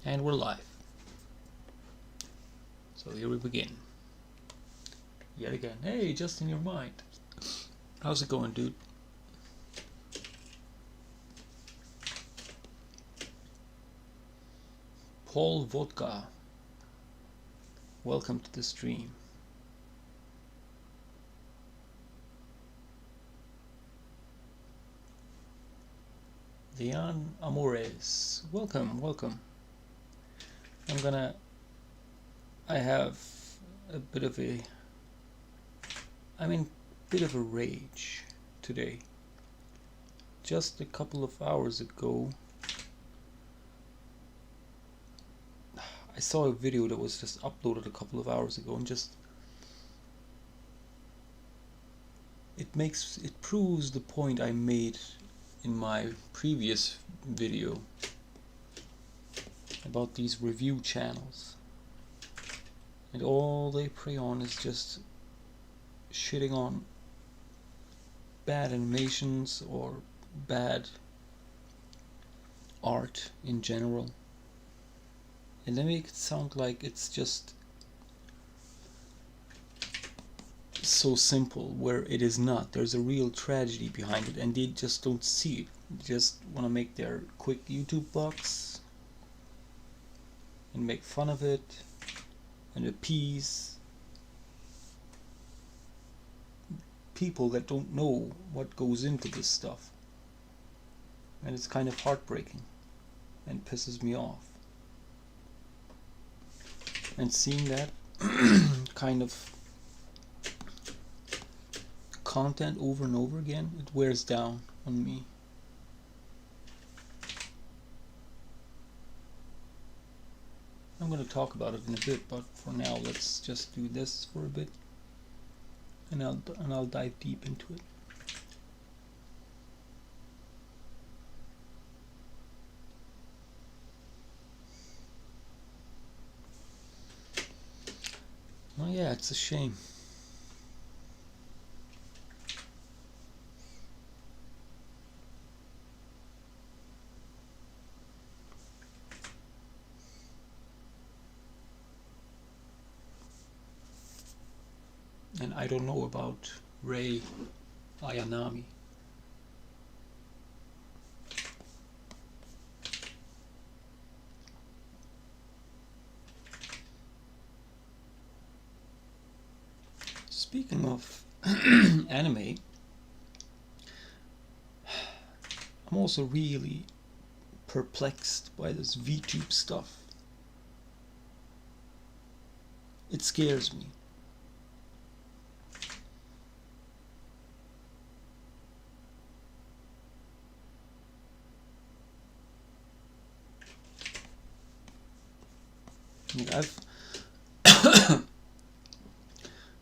And we're live. So here we begin. Yet again. Hey, just in your mind. How's it going, dude? Paul Vodka. Welcome to the stream. Leon Amores. Welcome. I have a bit of a rage today. Just a couple of hours ago, I saw a video that was just uploaded a couple of hours ago, and it proves the point I made in my previous video about these review channels, and all they prey on is just shitting on bad animations or bad art in general, and they make it sound like it's just so simple, where it is not. There's a real tragedy behind it, and they just don't see it. They just want to make their quick YouTube bucks and make fun of it and appease people that don't know what goes into this stuff. And it's kind of heartbreaking and pisses me off. And seeing that kind of content over and over again, it wears down on me. I'm going to talk about it in a bit, but for now let's just do this for a bit, and I'll dive deep into it. Oh yeah, it's a shame. And I don't know about Ray Ayanami. Speaking of anime, I'm also really perplexed by this VTube stuff. It scares me.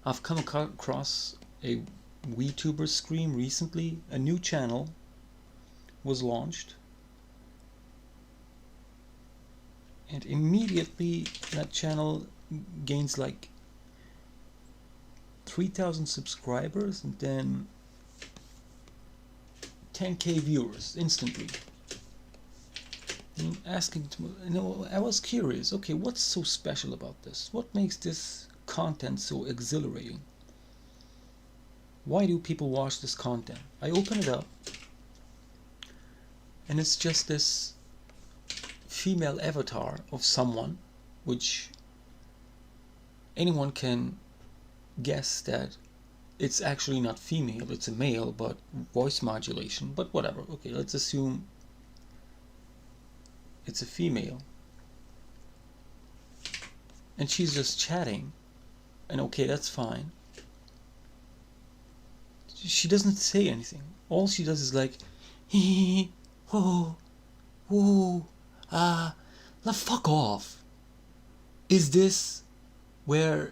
I've come across a VTuber stream recently. A new channel was launched, and immediately that channel gains like 3,000 subscribers and then 10k viewers instantly. And I was curious, okay, what's so special about this? What makes this content so exhilarating? Why do people watch this content? I open it up, and it's just this female avatar of someone, which anyone can guess that it's actually not female, it's a male, but voice modulation, but whatever. Okay, let's assume it's a female, and she's just chatting, and okay, that's fine. She doesn't say anything. All she does is like, hee, oh, woo, fuck off. Is this where,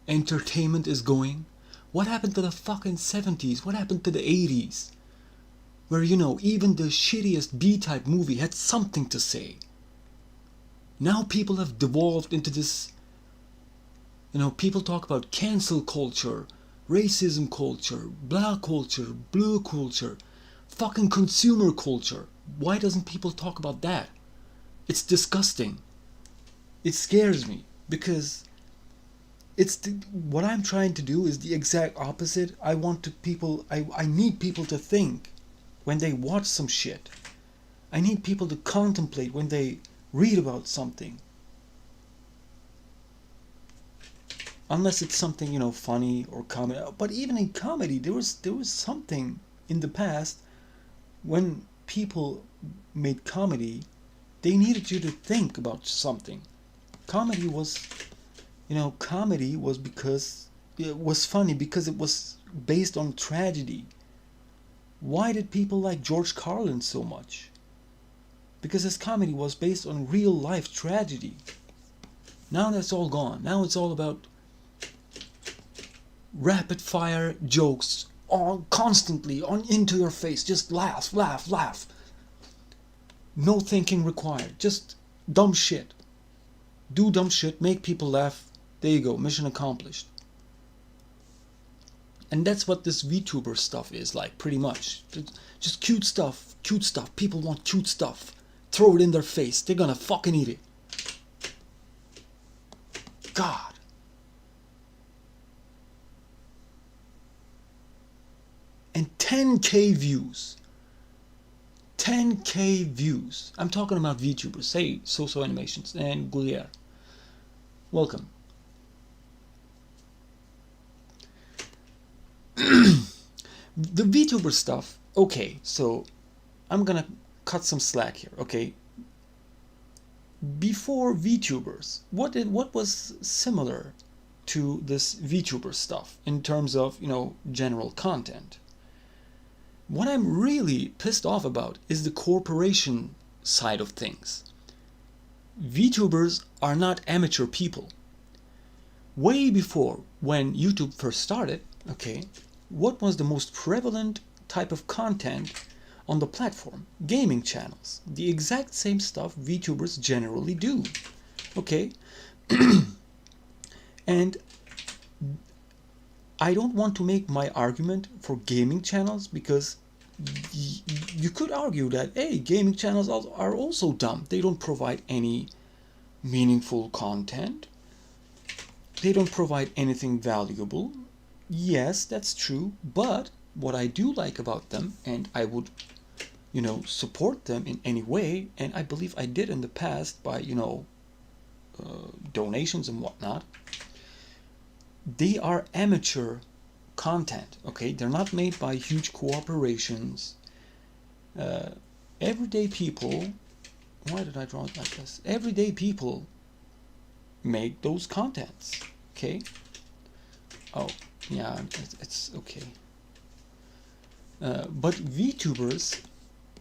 entertainment is going? What happened to the fucking 70s? What happened to the 80s? Where, even the shittiest B-type movie had something to say. Now people have devolved into this, people talk about cancel culture, racism culture, blah culture, blue culture, fucking consumer culture. Why doesn't people talk about that? It's disgusting. It scares me because what I'm trying to do is the exact opposite. I need people to think when they watch some shit. I need people to contemplate when they read about something. Unless it's something, funny or comedy. But even in comedy, there was something in the past when people made comedy, they needed you to think about something. Comedy was, comedy was because it was funny because it was based on tragedy. Why did people like George Carlin so much? Because his comedy was based on real life tragedy. Now that's all gone. Now it's all about rapid fire jokes on constantly on into your face. Just laugh, laugh, laugh. No thinking required. Just dumb shit. Do dumb shit, make people laugh. There you go, mission accomplished. And that's what this VTuber stuff is like, pretty much. Just cute stuff, cute stuff. People want cute stuff. Throw it in their face. They're gonna fucking eat it. God. And 10K views. 10K views. I'm talking about VTubers. Say So Animations and Goulier. Welcome. The VTuber stuff. Okay, so I'm gonna cut some slack here. Okay. Before VTubers, what was similar to this VTuber stuff in terms of general content? What I'm really pissed off about is the corporation side of things. VTubers are not amateur people. Way before, when YouTube first started, okay, what was the most prevalent type of content on the platform? Gaming channels. The exact same stuff VTubers generally do. Okay? And I don't want to make my argument for gaming channels because you could argue that, hey, gaming channels are also dumb. They don't provide any meaningful content. They don't provide anything valuable. Yes, that's true. But what I do like about them, and I would, support them in any way, and I believe I did in the past by, donations and whatnot, they are amateur content, okay? They're not made by huge corporations. Everyday people, why did I draw it like this? Everyday people make those contents, okay? Oh, yeah, it's okay. But VTubers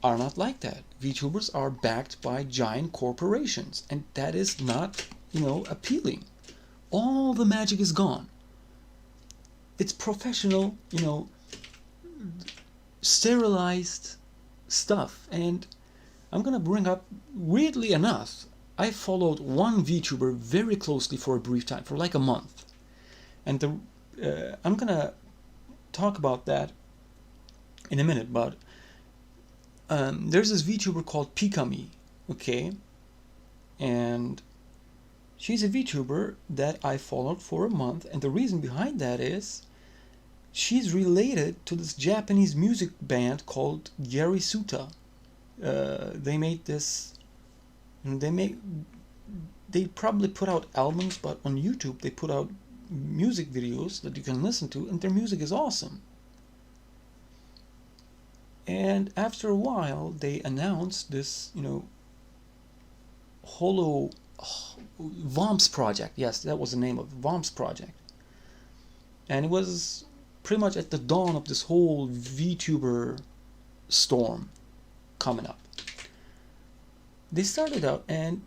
are not like that. VTubers are backed by giant corporations, and that is not, appealing. All the magic is gone. It's professional, sterilized stuff. And I'm gonna bring up, weirdly enough, I followed one VTuber very closely for a brief time, for like a month. And I'm gonna talk about that in a minute, but there's this VTuber called Pikami, okay? And she's a VTuber that I followed for a month, and the reason behind that is she's related to this Japanese music band called Gary Suta. They made this. They probably put out albums, but on YouTube they put out music videos that you can listen to, and their music is awesome. And after a while, they announced this, Holo Vomps project. Yes, that was the name of it, Vomps project. And it was pretty much at the dawn of this whole VTuber storm coming up. They started out, and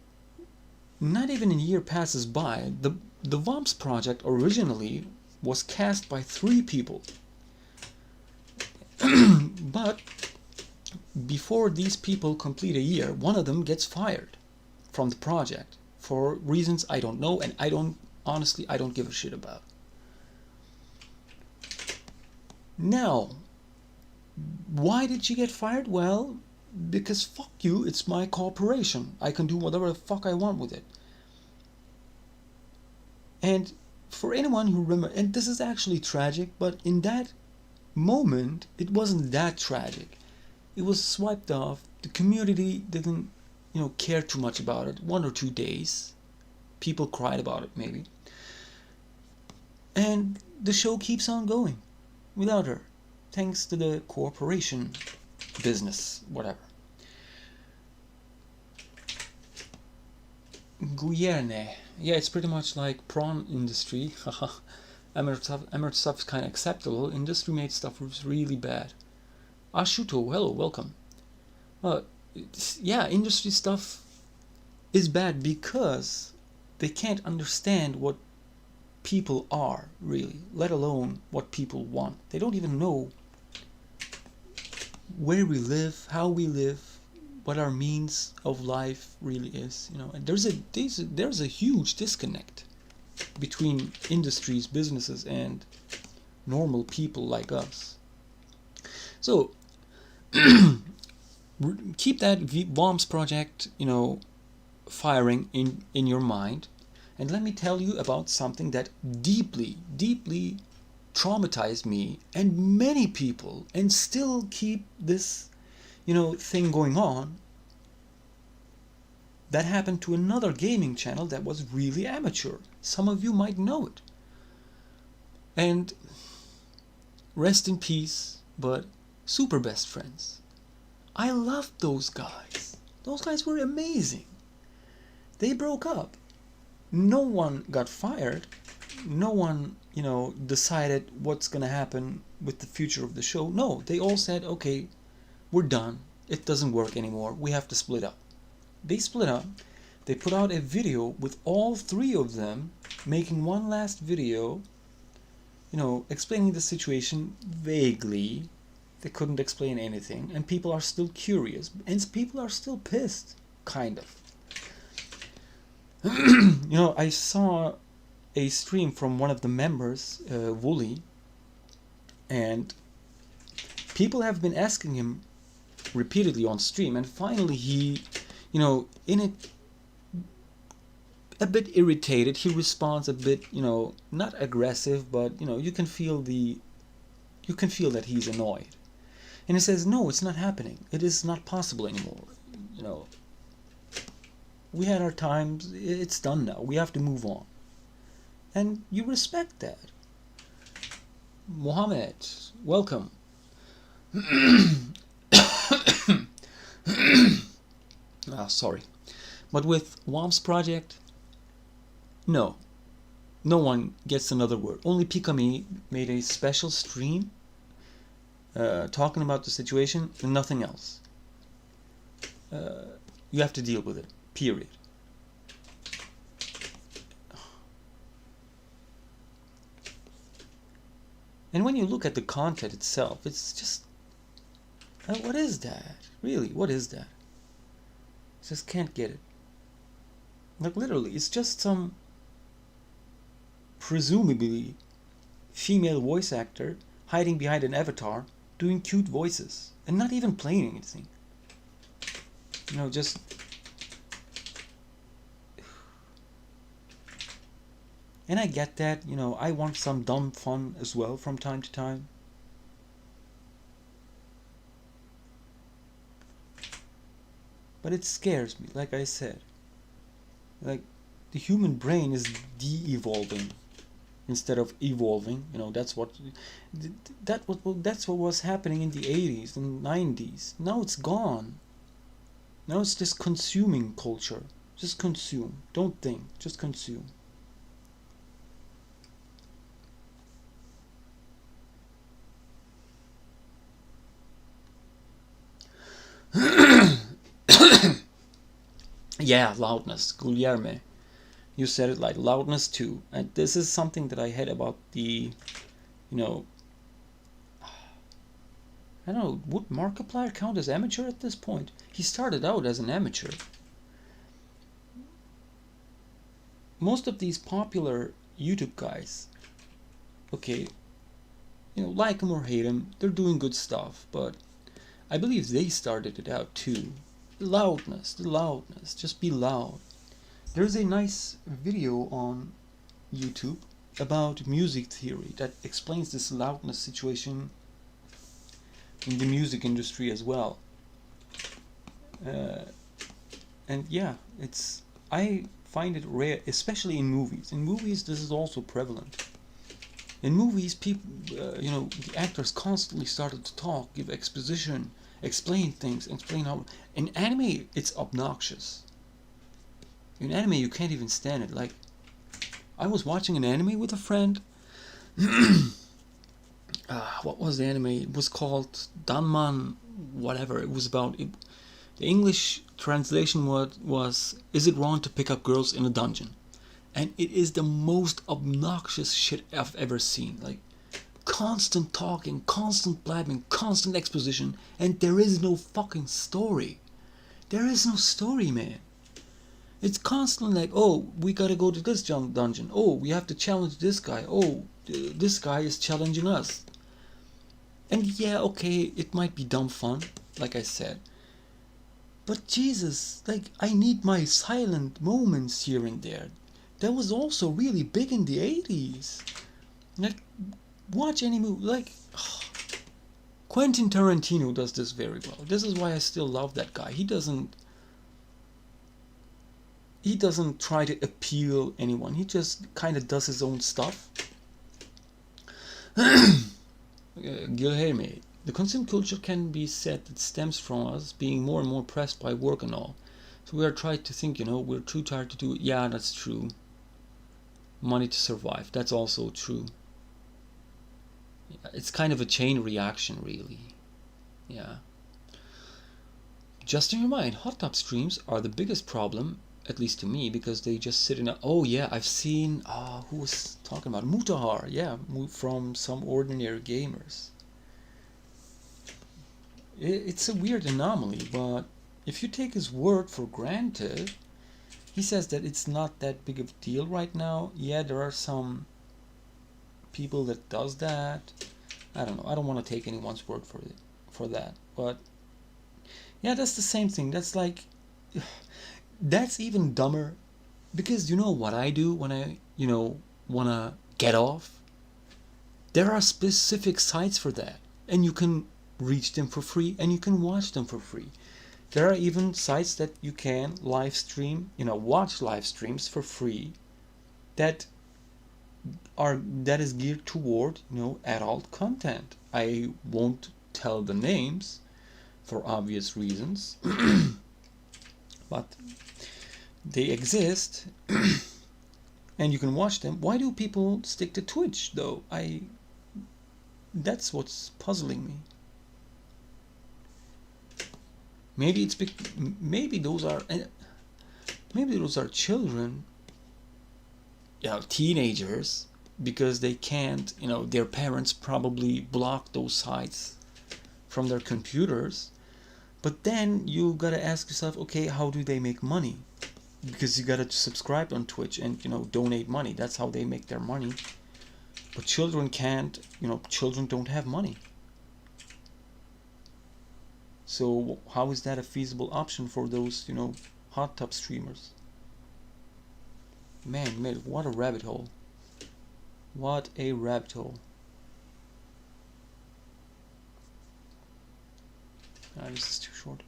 not even a year passes by. The Vomps project originally was cast by 3 people. But before these people complete a year, one of them gets fired from the project for reasons I don't know, and I don't give a shit about. Now, why did she get fired? Well, because fuck you, it's my corporation. I can do whatever the fuck I want with it. And for anyone who remember, and this is actually tragic, but in that moment, it wasn't that tragic. It was swiped off. The community didn't, care too much about it. 1 or 2 days, people cried about it maybe, and the show keeps on going without her, thanks to the corporation, business, whatever. Guyerne. Yeah, it's pretty much like prawn industry. Emirate stuff is kind of acceptable. Industry made stuff was really bad. Ashuto, hello, welcome. Yeah, industry stuff is bad because they can't understand what people are, really, let alone what people want. They don't even know where we live, how we live, what our means of life really is. And there's a huge disconnect between industries, businesses, and normal people like us. So keep that Worms project, firing in your mind, and let me tell you about something that deeply, deeply traumatized me and many people, and still keep this, thing going on. That happened to another gaming channel that was really amateur. Some of you might know it. And rest in peace, but super best friends. I loved those guys. Those guys were amazing. They broke up. No one got fired. No one, decided what's gonna happen with the future of the show. No, they all said, okay, we're done. It doesn't work anymore. We have to split up. They split up. They put out a video with all three of them making one last video, explaining the situation vaguely. They couldn't explain anything, and people are still curious, and people are still pissed, kind of. I saw a stream from one of the members, Wooly, and people have been asking him repeatedly on stream, and finally he, in it, a bit irritated, he responds a bit, not aggressive, but you can feel that he's annoyed. And he says, no, it's not happening. It is not possible anymore. We had our times. It's done now. We have to move on. And you respect that. Mohammed, welcome. Sorry. But with Wom's project, no. No one gets another word. Only Pikami made a special stream talking about the situation and nothing else. You have to deal with it. Period. And when you look at the content itself, it's just... what is that? Really, what is that? I just can't get it. Like, literally, it's just some presumably female voice actor hiding behind an avatar doing cute voices and not even playing anything. Just... And I get that, I want some dumb fun as well from time to time. But it scares me, like I said. Like, the human brain is de-evolving instead of evolving. That's what was happening in the 80s and 90s. Now it's gone. Now it's just consuming culture. Just consume. Don't think. Just consume. Yeah, loudness. Guillerme. You said it, like loudness too. And this is something that I had about the, I don't know, would Markiplier count as amateur at this point? He started out as an amateur. Most of these popular YouTube guys, okay, like him or hate him, they're doing good stuff, but I believe they started it out too. The loudness, just be loud. There's a nice video on YouTube about music theory that explains this loudness situation in the music industry as well. Uh, and yeah, it's I find it rare, especially in movies. In movies, this is also prevalent. In movies, people, the actors constantly started to talk, give exposition, explain things, explain how. In anime, it's obnoxious. In anime, you can't even stand it. Like, I was watching an anime with a friend. What was the anime? It was called Danman, whatever. It was about. The English translation was "Is it wrong to pick up girls in a dungeon?" And it is the most obnoxious shit I've ever seen. Like, constant talking, constant blabbing, constant exposition, and there is no fucking story. There is no story, man. It's constantly like, oh, we gotta go to this dungeon. Oh, we have to challenge this guy. Oh, this guy is challenging us. And yeah, okay, it might be dumb fun, like I said. But Jesus, like, I need my silent moments here and there. That was also really big in the 80s. Like, watch any movie. Like, Quentin Tarantino does this very well. This is why I still love that guy. He doesn't try to appeal anyone. He just kind of does his own stuff. Gilherme, the consumer culture can be said that stems from us being more and more pressed by work and all. So we are trying to think, we're too tired to do it. Yeah, that's true. Money to survive. That's also true. It's kind of a chain reaction, really. Yeah. Just in your mind, hot tub streams are the biggest problem, at least to me, because they just sit in a. Oh yeah, I've seen. Who was talking about Mutahar? Yeah, from Some Ordinary Gamers. It's a weird anomaly, but if you take his word for granted, he says that it's not that big of a deal right now. Yeah, there are some people that does that. I don't know. I don't want to take anyone's word for that. But yeah, that's the same thing. That's like, that's even dumber, because you know what I do when I want to get off? There are specific sites for that, and you can reach them for free and you can watch them for free. There are even sites that you can live stream, watch live streams for free that is geared toward, adult content. I won't tell the names for obvious reasons, but they exist and you can watch them. Why do people stick to Twitch though? That's what's puzzling me. Maybe those are children, teenagers, because they can't, their parents probably block those sites from their computers. But then you gotta ask yourself, okay, how do they make money? Because you gotta subscribe on Twitch and donate money. That's how they make their money. But children can't. Children don't have money. So how is that a feasible option for those, hot tub streamers? Man, what a rabbit hole. What a rabbit hole. This is too short.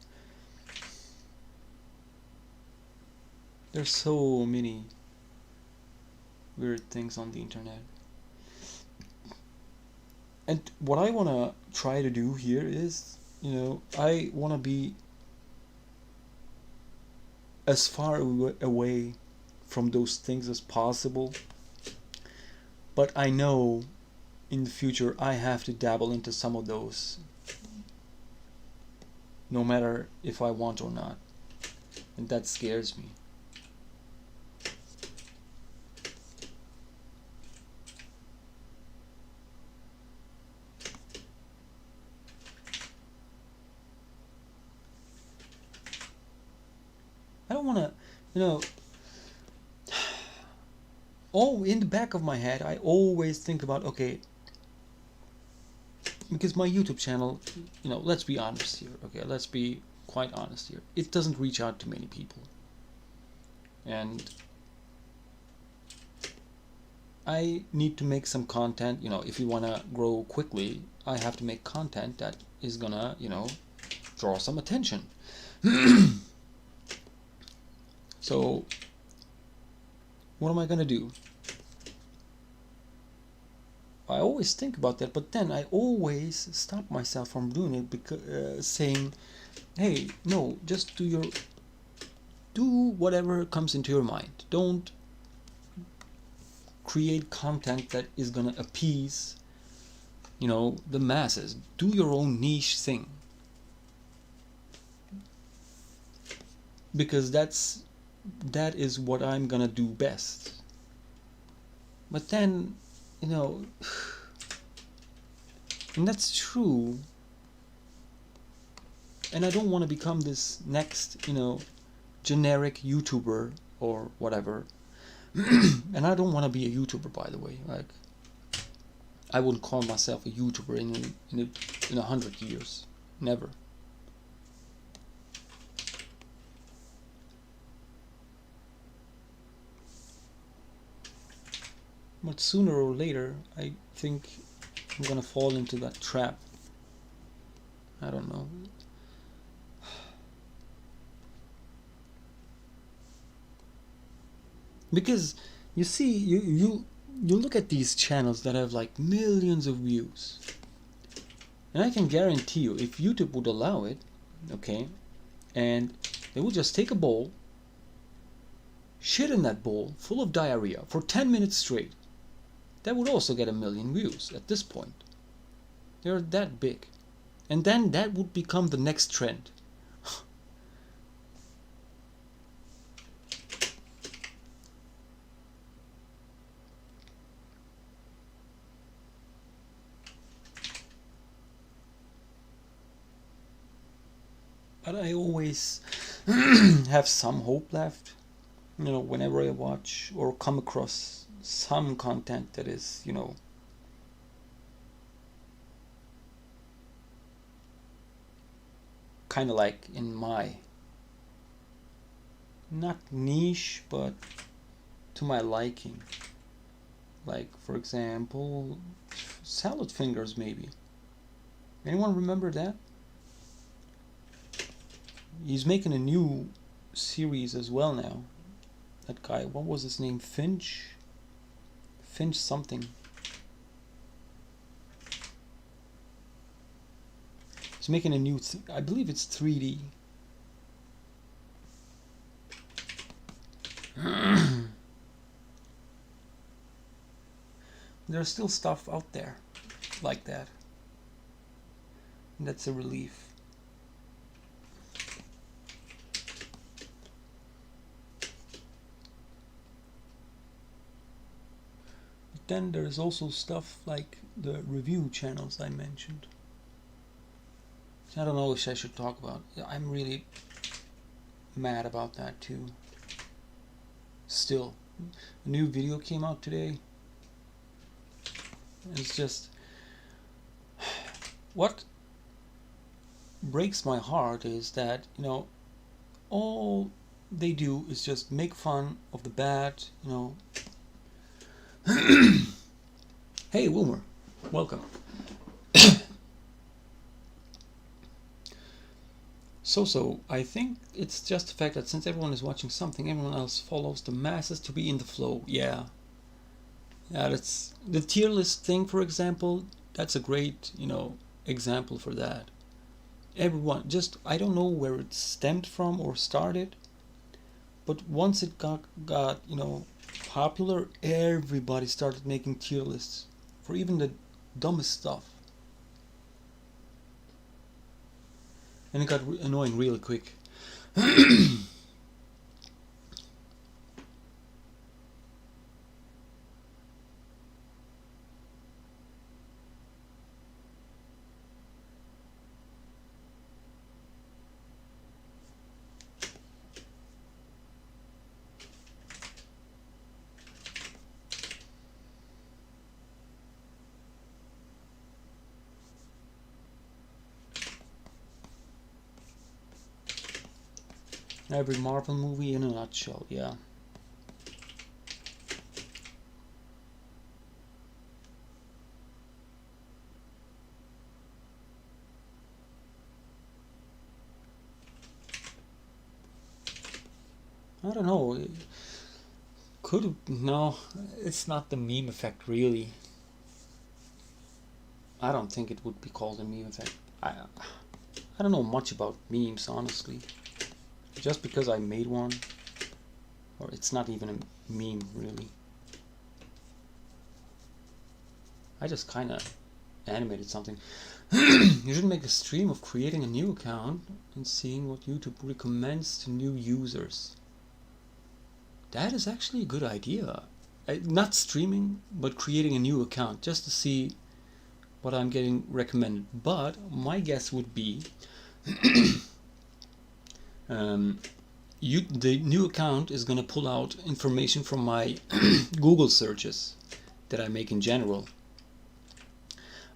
There's so many weird things on the internet. And what I want to try to do here is, I want to be as far away from those things as possible. But I know in the future I have to dabble into some of those, no matter if I want or not. And that scares me. I don't want to, in the back of my head, I always think about, okay, because my YouTube channel, let's be honest here, okay? Let's be quite honest here. It doesn't reach out to many people. And I need to make some content, if you want to grow quickly, I have to make content that is gonna, draw some attention. So, what am I gonna do? I always think about that, but then I always stop myself from doing it because saying, "Hey, no, just do whatever comes into your mind. Don't create content that is gonna appease, the masses. Do your own niche thing, because that is what I'm gonna do best." But then, and that's true. And I don't want to become this next, generic YouTuber or whatever. And I don't want to be a YouTuber, by the way. Like, I wouldn't call myself a YouTuber in 100 years. Never. But sooner or later, I think I'm gonna fall into that trap. I don't know. Because you see, you look at these channels that have like millions of views, and I can guarantee you, if YouTube would allow it, okay, and they would just take a bowl, shit in that bowl full of diarrhea for 10 minutes straight, that would also get 1 million views at this point. They're that big. And then that would become the next trend. But I always have some hope left, whenever I watch or come across some content that is, kind of like in my, not niche, but to my liking. Like, for example, salad fingers, maybe. Anyone remember that? He's making a new series as well now. That guy, what was his name? Finch something. He's making a new, I believe it's 3D. There's still stuff out there like that. And that's a relief. Then there's also stuff like the review channels I mentioned. I don't know if I should talk about. I'm really mad about that too. Still, a new video came out today. It's just, what breaks my heart is that, all they do is just make fun of the bad, Hey, Wilmer, welcome. So, I think it's just the fact that since everyone is watching something, everyone else follows the masses to be in the flow. Yeah, that's the tier list thing, for example. That's a great, example for that. Everyone, just, I don't know where it stemmed from or started, but once it got popular, everybody started making tier lists for even the dumbest stuff. And it got annoying really quick. Every Marvel movie in a nutshell, yeah. I don't know. Could no, it's not the meme effect really. I don't think it would be called a meme effect. I don't know much about memes, honestly. Just because I made one, or it's not even a meme really. I just kind of animated something. You should make a stream of creating a new account and seeing what YouTube recommends to new users. That is actually a good idea. Not streaming, but creating a new account just to see what I'm getting recommended. But my guess would be the new account is going to pull out information from my Google searches that I make in general.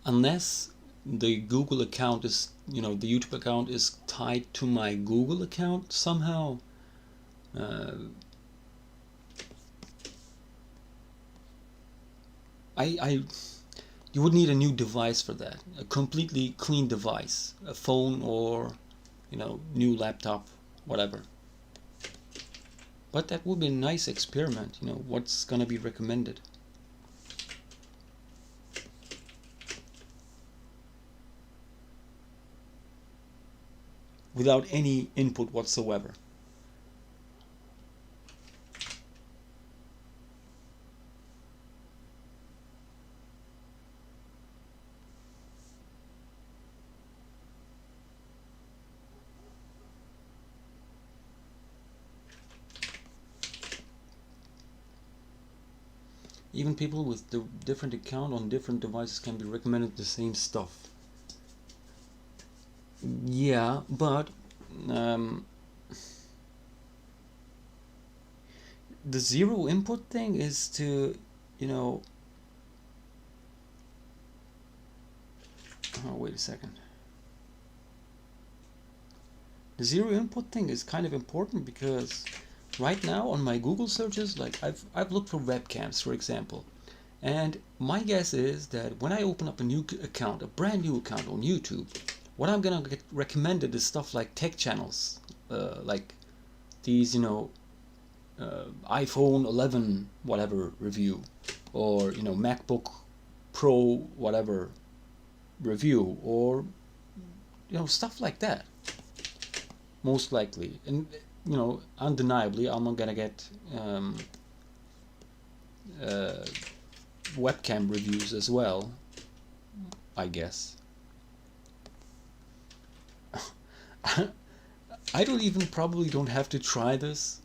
Unless the Google account is, the YouTube account is tied to my Google account somehow. You would need a new device for that, a completely clean device, a phone or, new laptop, whatever. But that would be a nice experiment, what's gonna be recommended. Without any input whatsoever. Even people with the different account on different devices can be recommended the same stuff. Yeah, but the zero input thing is to, oh, wait a second. The zero input thing is kind of important because right now on my Google searches, like I've looked for webcams, for example, and my guess is that when I open up a new account, a brand new account on YouTube, what I'm gonna get recommended is stuff like tech channels, like these, iPhone 11 whatever review, or MacBook Pro whatever review, or stuff like that. Most likely, and undeniably, I'm not gonna get webcam reviews as well, I guess. I probably don't have to try this.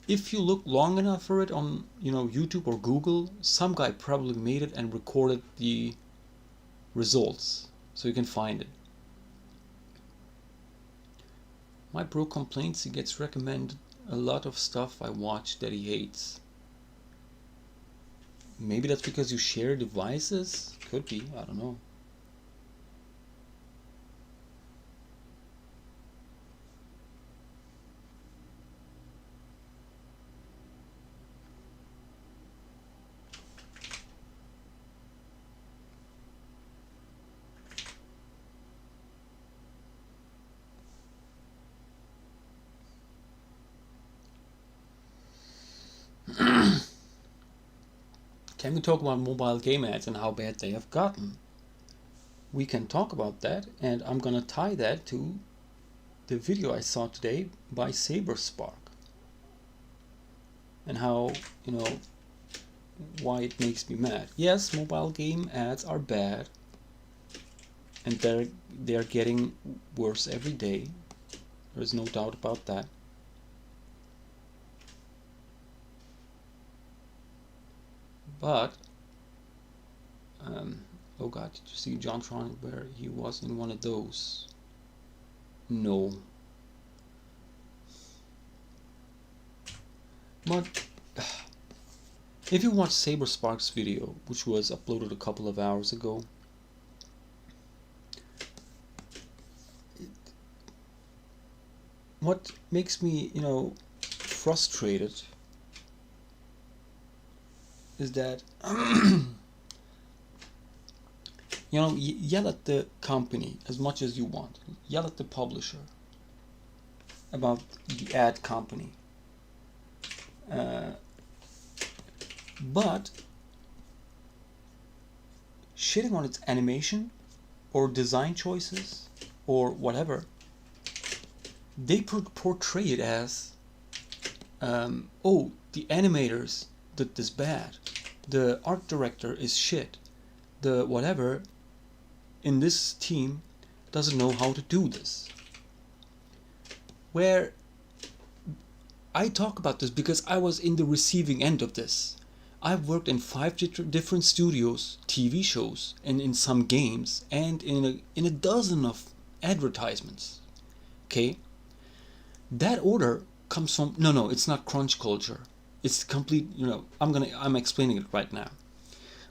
If you look long enough for it on YouTube or Google, some guy probably made it and recorded the results, so you can find it. My bro complains he gets recommended a lot of stuff I watch that he hates. Maybe that's because you share devices? Could be, I don't know. Can we talk about mobile game ads and how bad they have gotten? We can talk about that, and I'm gonna tie that to the video I saw today by Saberspark and how, why it makes me mad. Yes, mobile game ads are bad, and they're getting worse every day. There's no doubt about that. But oh god, did you see John Tron where he was in one of those? No. But if you watch Saberspark's video, which was uploaded a couple of hours ago, what makes me, frustrated is that yell at the company as much as you want, yell at the publisher about the ad company, but shitting on its animation or design choices or whatever, they portray it as, oh, the animators did this bad, the art director is shit, the whatever in this team doesn't know how to do this. Where I talk about this because I was in the receiving end of this. I've worked in 5 different studios, TV shows, and in some games, and in a dozen of advertisements. Okay? That order comes from, no, it's not crunch culture. It's complete, I'm explaining it right now.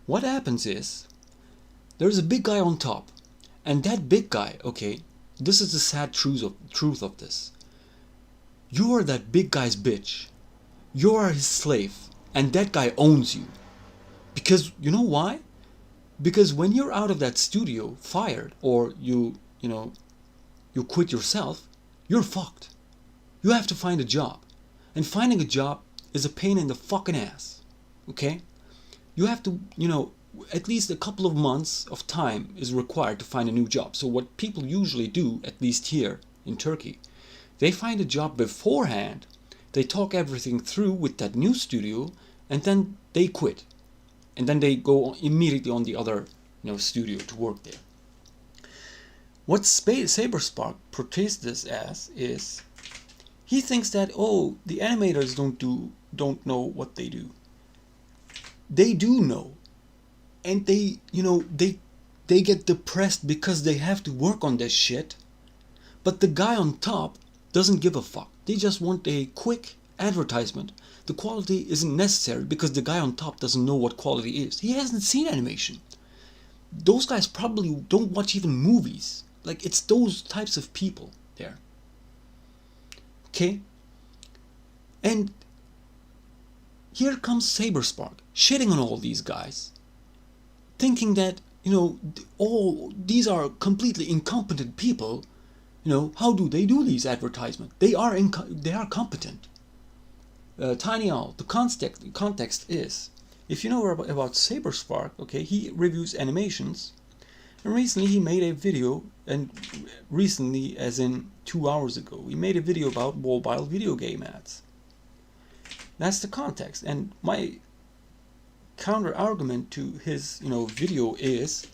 What happens is, there's a big guy on top, and that big guy, okay, this is the sad truth of this. You are that big guy's bitch. You are his slave, and that guy owns you. Because, you know why? Because when you're out of that studio, fired, or you quit yourself, you're fucked. You have to find a job. And finding a job is a pain in the fucking ass. Okay? You have to, at least a couple of months of time is required to find a new job. So what people usually do, at least here in Turkey, they find a job beforehand, they talk everything through with that new studio, and then they quit. And then they go immediately on the other studio to work there. What Saberspark portrays this as is, he thinks that, oh, the animators don't know what they do. They do know. And they get depressed because they have to work on this shit. But the guy on top doesn't give a fuck. They just want a quick advertisement. The quality isn't necessary because the guy on top doesn't know what quality is. He hasn't seen animation. Those guys probably don't watch even movies. Like, it's those types of people there. Okay? And here comes Saberspark, shitting on all these guys, thinking that, all these are completely incompetent people. How do they do these advertisements? They are competent. Tiny Owl, the context is, if you know about Saberspark, okay, he reviews animations, and recently he made a video, and recently as in 2 hours ago, he made a video about mobile video game ads. That's the context, and my counter argument to his video is,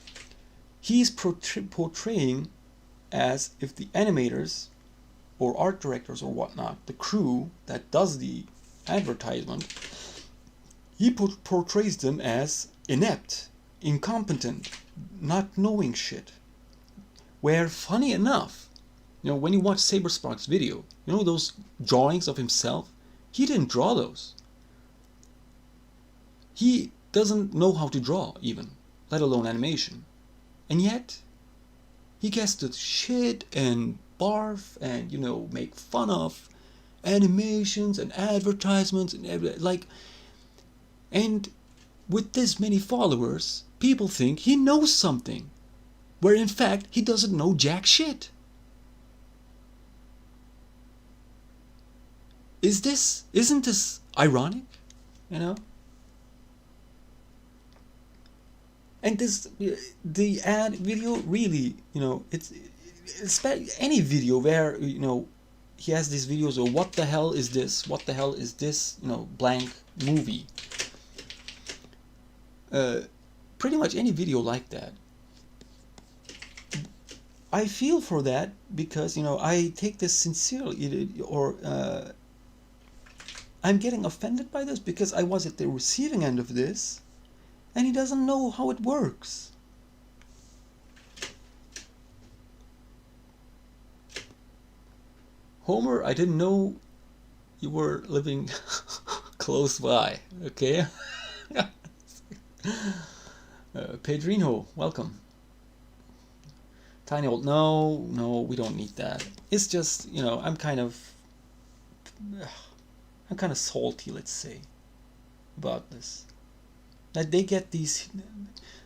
he's portraying as if the animators or art directors or whatnot, the crew that does the advertisement, he portrays them as inept, incompetent, not knowing shit. Where, funny enough, when you watch Saberspark's video, those drawings of himself, he didn't draw those. He doesn't know how to draw even, let alone animation. And yet, he gets to shit and barf and, make fun of animations and advertisements and everything. And with this many followers, people think he knows something, where in fact he doesn't know jack shit. Isn't this ironic? And the ad video really, it's any video where, he has these videos of what the hell is this, blank movie. Pretty much any video like that. I feel for that because, I take this sincerely, or I'm getting offended by this because I was at the receiving end of this, and he doesn't know how it works. Homer, I didn't know you were living close by, okay? Pedrino, welcome. Tiny Old, no, we don't need that. It's just, I'm kind of I'm kind of salty, let's say, about this. That they get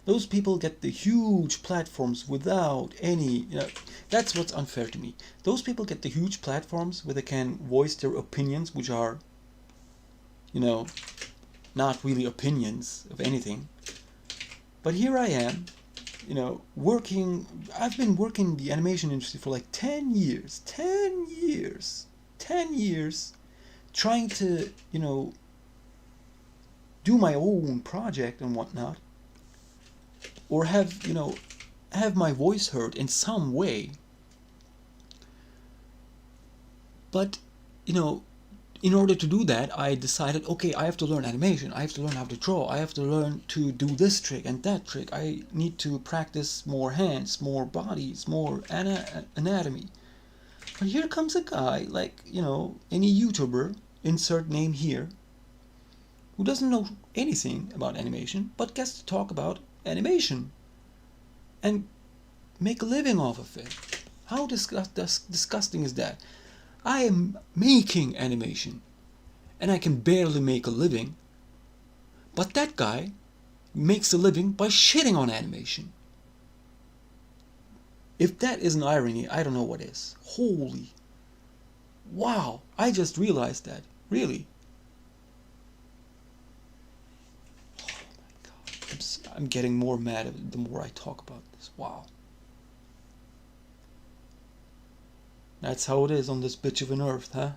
those people get the huge platforms without any, that's what's unfair to me. Those people get the huge platforms where they can voice their opinions, which are, you know, not really opinions of anything. But here I am, I've been working in the animation industry for like 10 years. 10 years. 10 years trying to, do my own project and whatnot, or have my voice heard in some way. But, in order to do that, I decided, okay, I have to learn animation, I have to learn how to draw, I have to learn to do this trick and that trick, I need to practice more hands, more bodies, more anatomy. But here comes a guy, like, any YouTuber, insert name here, who doesn't know anything about animation, but gets to talk about animation and make a living off of it. How disgusting is that? I am making animation, and I can barely make a living, but that guy makes a living by shitting on animation. If that isn't irony, I don't know what is. Holy. Wow, I just realized that. Really. Oh my God. I'm getting more mad the more I talk about this. Wow. That's how it is on this bitch of an earth, huh?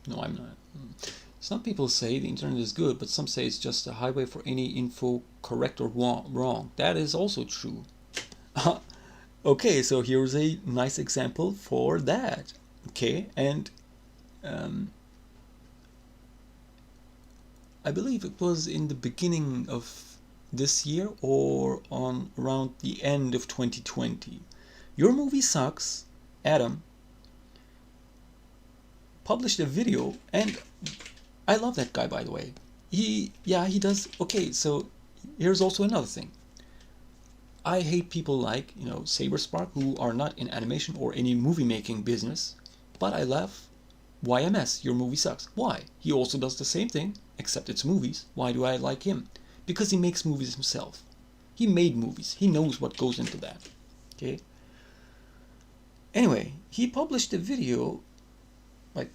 No, I'm not. Some people say the internet is good, but some say it's just a highway for any info, correct or wrong. That is also true. Okay, so here's a nice example for that. Okay, and I believe it was in the beginning of this year or on around the end of 2020. Your Movie Sucks, Adam, published a video, and I love that guy, by the way. He does. Okay, so here's also another thing. I hate people like, Saberspark, who are not in animation or any movie making business, but I love YMS, Your Movie Sucks. Why? He also does the same thing, except it's movies. Why do I like him? Because he makes movies himself. He made movies. He knows what goes into that. Okay? Anyway, he published a video like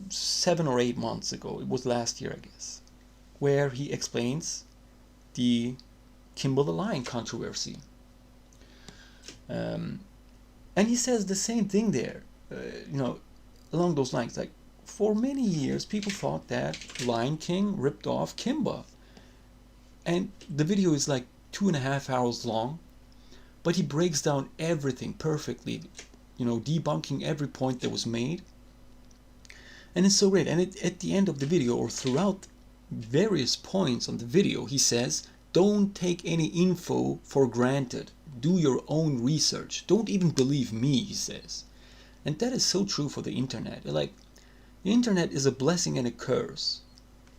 7 or 8 months ago. It was last year, I guess, where he explains the Kimba the Lion controversy. And he says the same thing there, along those lines. Like, for many years, people thought that Lion King ripped off Kimba. And the video is like 2.5 hours long, but he breaks down everything perfectly, debunking every point that was made. And it's so great. And at the end of the video, or throughout various points on the video, he says, don't take any info for granted. Do your own research. Don't even believe me, he says. And that is so true for the internet. Like, the internet is a blessing and a curse.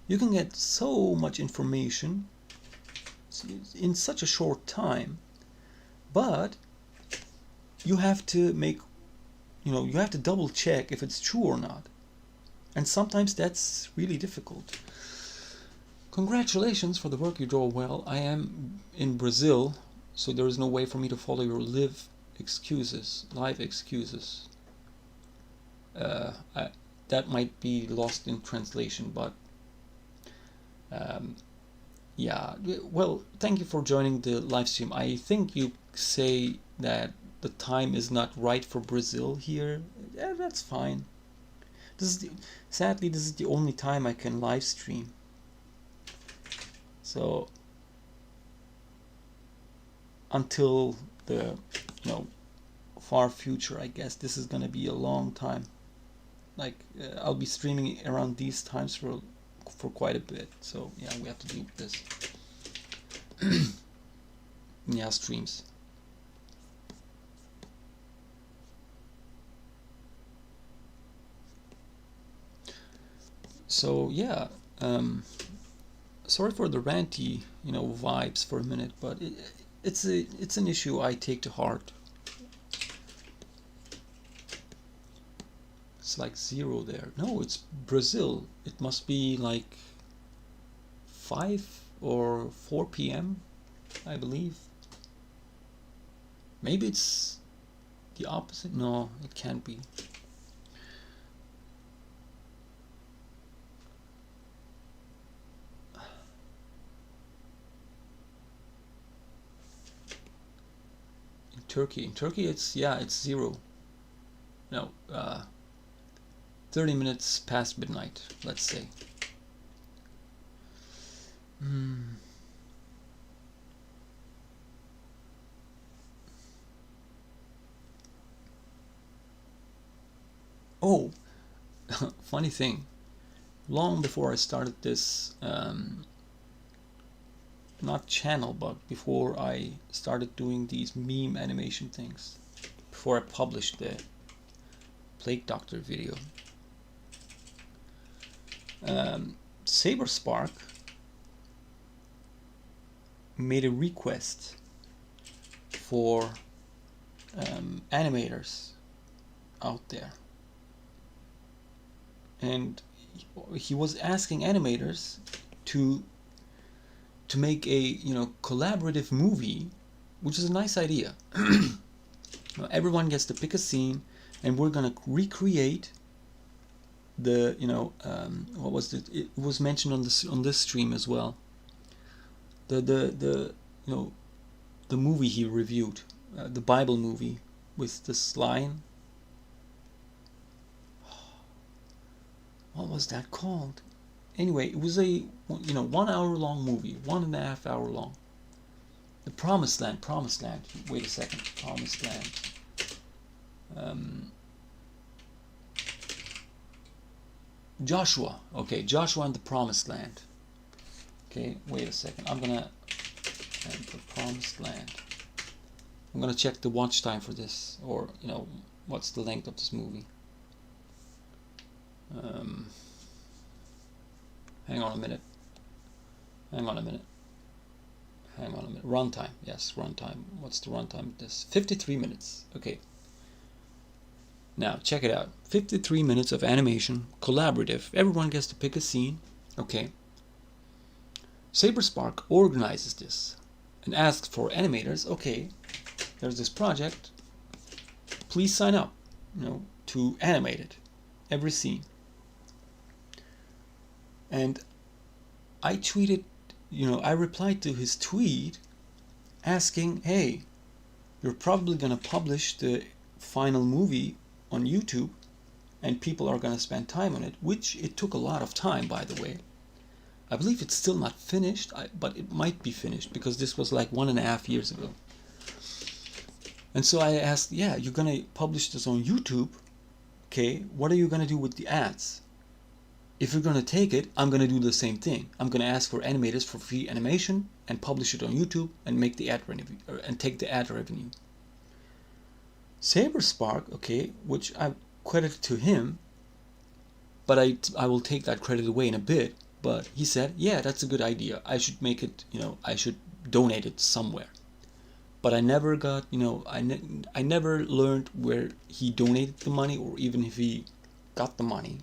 You can get so much information in such a short time, but you have to you have to double check if it's true or not. And sometimes that's really difficult. Congratulations for the work, you draw well. I am in Brazil, so there is no way for me to follow your live excuses. That might be lost in translation, but yeah. Well, thank you for joining the live stream. I think you say that the time is not right for Brazil here. Yeah, that's fine. Sadly, this is the only time I can live stream. So until the far future, I guess this is gonna be a long time. Like, I'll be streaming around these times for quite a bit. So yeah, we have to do this. Yeah, streams. So yeah, sorry for the ranty, vibes for a minute, but it's an issue I take to heart. It's like 0 there. No, it's Brazil. It must be like 5 or 4 p.m. I believe. Maybe it's the opposite. No, it can't be. In Turkey, it's 0. No, 30 minutes past midnight, let's say. Oh, funny thing. Long before I started this, not channel, but before I started doing these meme animation things, before I published the Plague Doctor video, Saberspark made a request for animators out there, and he was asking animators to make a collaborative movie, which is a nice idea. Everyone gets to pick a scene, and we're gonna recreate the what was it? It was mentioned on this stream as well. The movie he reviewed, the Bible movie with this line. What was that called? Anyway, it was a 1 hour long movie, 1.5 hour long. The Promised Land. Wait a second. Promised Land. Joshua. Okay, Joshua and the Promised Land. Okay, wait a second. I'm gonna the Promised Land. I'm gonna check the watch time for this, or what's the length of this movie. Hang on a minute. Runtime. Yes, runtime. What's the runtime of this? 53 minutes. Okay. Now, check it out. 53 minutes of animation, collaborative. Everyone gets to pick a scene. Okay. Saberspark organizes this and asks for animators. Okay, there's this project. Please sign up, to animate it. Every scene. And I tweeted, I replied to his tweet asking, hey, you're probably going to publish the final movie on YouTube and people are going to spend time on it, which it took a lot of time, by the way. I believe it's still not finished, but it might be finished because this was like 1.5 years ago. And so I asked, yeah, you're going to publish this on YouTube. Okay, what are you going to do with the ads? If you're going to take it, I'm going to do the same thing. I'm going to ask for animators for free animation and publish it on YouTube and make the ad revenue, and take the ad revenue. Saberspark, okay, which I credit to him, but I will take that credit away in a bit. But he said, yeah, that's a good idea. I should make it, I should donate it somewhere. But I never got, I never learned where he donated the money or even if he got the money.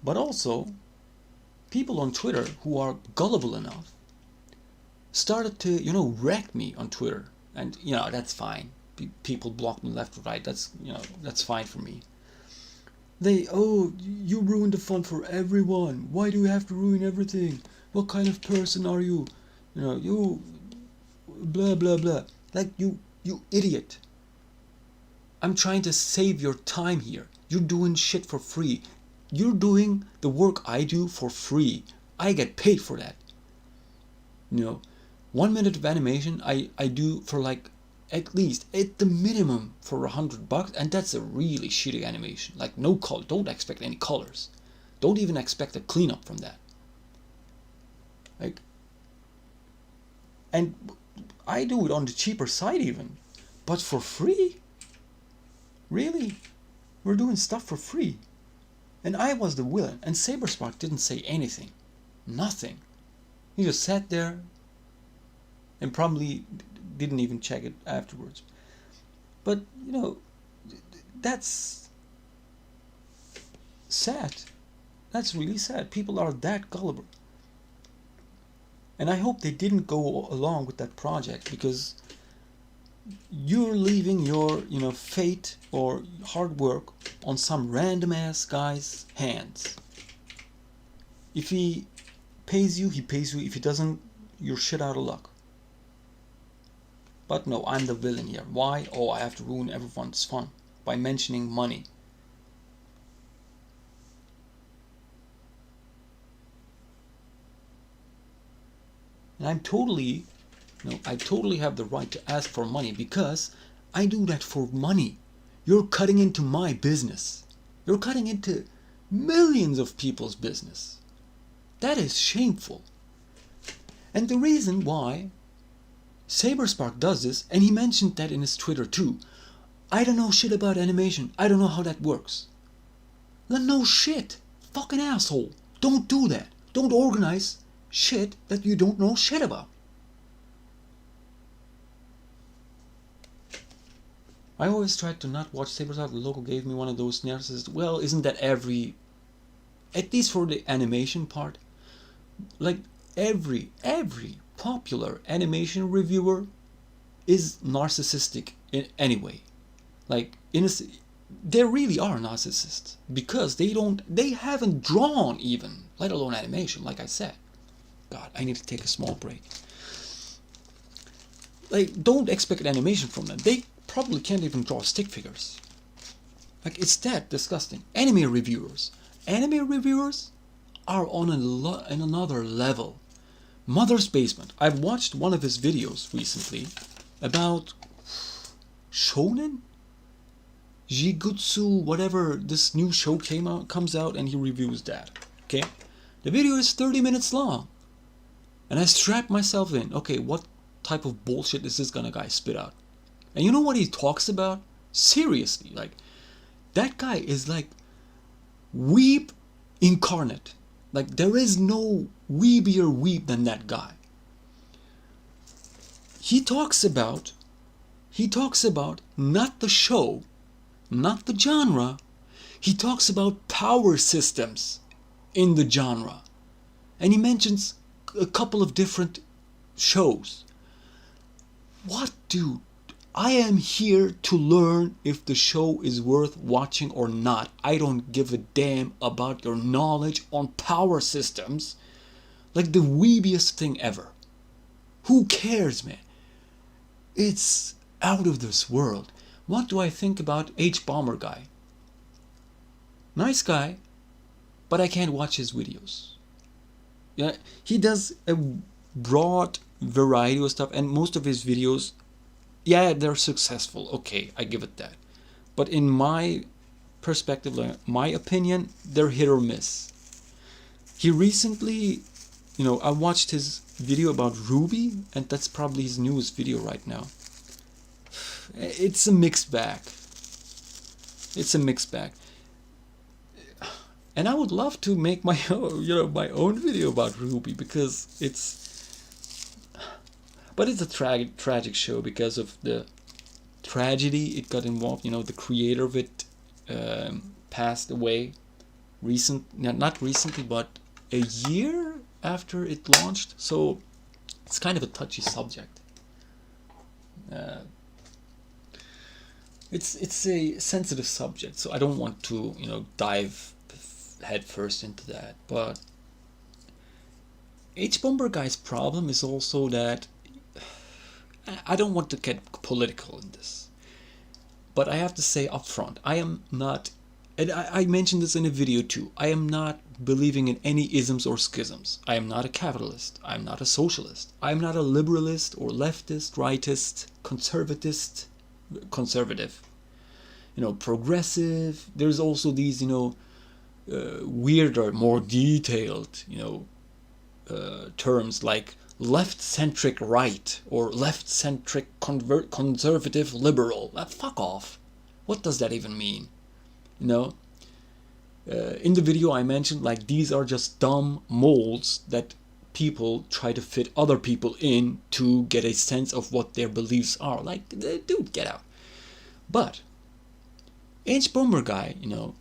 But also, people on Twitter who are gullible enough started to, wreck me on Twitter. And, that's fine. People block me left or right. That's fine for me. You ruined the fun for everyone. Why do you have to ruin everything? What kind of person are you? You blah blah blah. Like you idiot. I'm trying to save your time here. You're doing shit for free. You're doing the work I do for free. I get paid for that. 1 minute of animation I do for like at least at the minimum for $100, and that's a really shitty animation. Like no color. Don't expect any colors. Don't even expect a cleanup from that. Like, and I do it on the cheaper side even, but for free. Really, we're doing stuff for free, and I was the villain, and Saberspark didn't say anything. Nothing. He just sat there and probably didn't even check it afterwards. But, that's sad. That's really sad. People are that gullible. And I hope they didn't go along with that project, because you're leaving your, fate or hard work on some random ass guy's hands. If he pays you, he pays you. If he doesn't, you're shit out of luck. But no, I'm the villain here. Why? Oh, I have to ruin everyone's fun by mentioning money. And I totally have the right to ask for money, because I do that for money. You're cutting into my business. You're cutting into millions of people's business. That is shameful. And the reason why Saberspark does this, and he mentioned that in his Twitter too, I don't know shit about animation. I don't know how that works. Then no shit. Fucking asshole. Don't do that. Don't organize shit that you don't know shit about. I always tried to not watch Saberspark. The local gave me one of those narcissists. Well, isn't that at least for the animation part, like every popular animation reviewer is narcissistic in any way. Like, they really are narcissists, because they haven't drawn even, let alone animation, like I said. God, I need to take a small break. Like, don't expect animation from them. They probably can't even draw stick figures. Like, it's that disgusting. Anime reviewers are on another level. Mother's Basement. I've watched one of his videos recently about shonen, Jigutsu, whatever this new show comes out, and he reviews that. Okay, the video is 30 minutes long, and I strapped myself in. Okay, what type of bullshit is this guy spit out? And you know what he talks about? Seriously, like, that guy is like weeb incarnate. Like, there is no weebier weeb than that guy. He talks about not the show, not the genre. He talks about power systems in the genre. And he mentions a couple of different shows. What, dude? I am here to learn if the show is worth watching or not. I don't give a damn about your knowledge on power systems. Like the weebiest thing ever. Who cares, man? It's out of this world. What do I think about H-Bomber guy? Nice guy, but I can't watch his videos. Yeah, he does a broad variety of stuff, and most of his videos, yeah, they're successful. Okay, I give it that. But in my perspective, my opinion, they're hit or miss. He recently, I watched his video about Ruby, and that's probably his newest video right now. It's a mixed bag. And I would love to make my own, my own video about Ruby, because but it's a tragic show because of the tragedy it got involved. The creator of it passed away not recently, but a year after it launched. So it's kind of a touchy subject. It's a sensitive subject, so I don't want to dive head first into that. But H-Bomber guy's problem is also that I don't want to get political in this, but I have to say up front, I am not, and I mentioned this in a video too, I am not believing in any isms or schisms. I am not a capitalist. I am not a socialist. I am not a liberalist or leftist, rightist, conservative, progressive. There's also these, weirder, more detailed, terms like left-centric right or left-centric conservative liberal. Fuck off. What does that even mean? In the video I mentioned, like, these are just dumb molds that people try to fit other people in to get a sense of what their beliefs are. Like, dude, get out. But H. Bomber guy,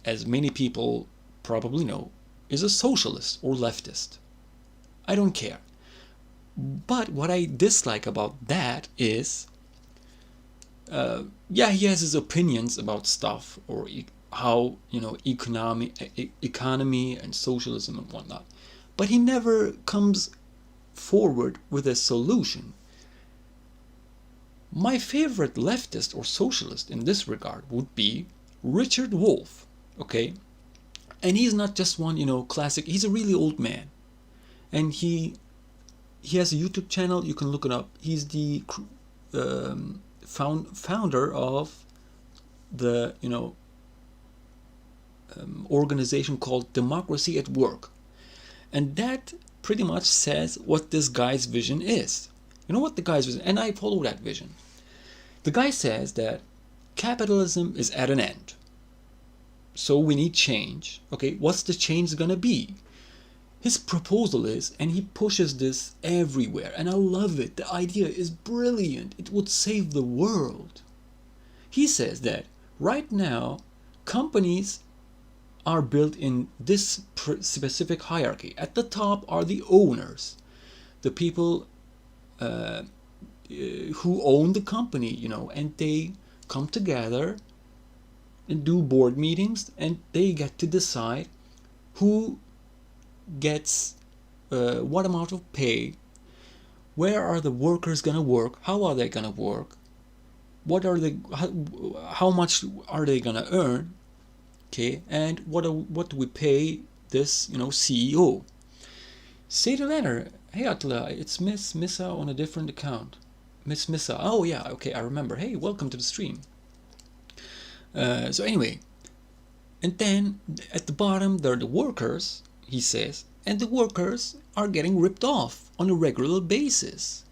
as many people probably know, is a socialist or leftist. I don't care. But what I dislike about that is, yeah, he has his opinions about stuff, or how, economy and socialism and whatnot. But he never comes forward with a solution. My favorite leftist or socialist in this regard would be Richard Wolff, okay? And he's not just one, classic, he's a really old man. And he has a YouTube channel, you can look it up. He's the founder of the, organization called Democracy at Work. And that pretty much says what this guy's vision is. You know what the guy's vision, and I follow that vision. The guy says that capitalism is at an end. So we need change. Okay, what's the change gonna be? His proposal is, and he pushes this everywhere, and I love it. The idea is brilliant. It would save the world. He says that right now, companies are built in this specific hierarchy. At the top are the owners, the people who own the company, and they come together and do board meetings, and they get to decide who gets what amount of pay, where are the workers gonna work, how are they gonna work, how much are they gonna earn, okay, and what do we pay this CEO. Say to Leonard, hey Attila, it's Miss Missa on a different account. Miss Missa, oh yeah, okay, I remember. Hey, welcome to the stream. So anyway, and then at the bottom there are the workers, he says, and the workers are getting ripped off on a regular basis.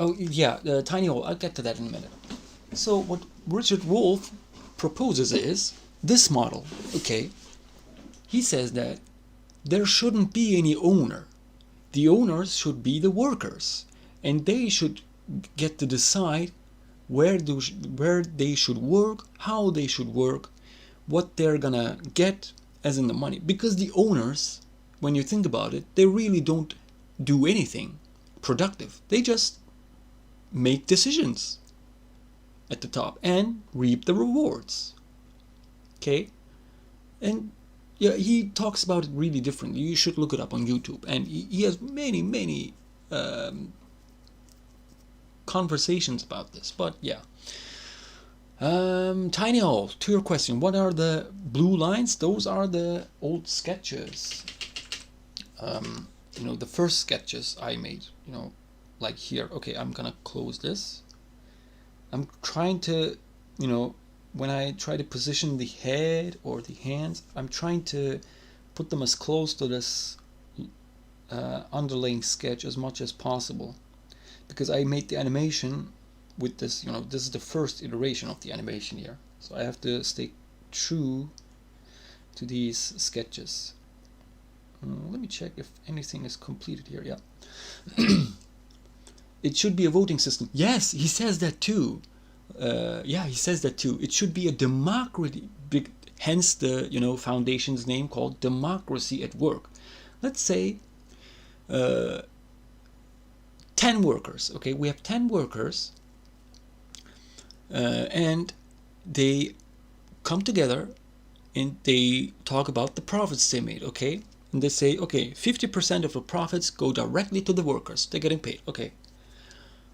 Oh yeah, Tiny Hole, I'll get to that in a minute. So what Richard Wolff proposes is this model, okay? He says that there shouldn't be any owner. The owners should be the workers, and they should get to decide where they should work, how they should work, what they're gonna get as in the money. Because the owners, when you think about it, they really don't do anything productive. They just make decisions at the top and reap the rewards. Okay? And yeah, he talks about it really differently. You should look it up on YouTube. And he has many conversations about this. But yeah. Tiny Owl, to your question, what are the blue lines? Those are the old sketches. The first sketches I made, like here. Okay, I'm gonna close this. I'm trying to, when I try to position the head or the hands, I'm trying to put them as close to this underlying sketch as much as possible, because I made the animation with this, this is the first iteration of the animation here, so I have to stay true to these sketches. Let me check if anything is completed here. Yeah. It should be a voting system. Yes, he says that too. Yeah, he says that too. It should be a democracy, hence the foundation's name called Democracy at Work. Let's say 10 workers. Okay, we have 10 workers, and they come together and they talk about the profits they made. Okay, and they say, okay, 50% of the profits go directly to the workers. They're getting paid. Okay.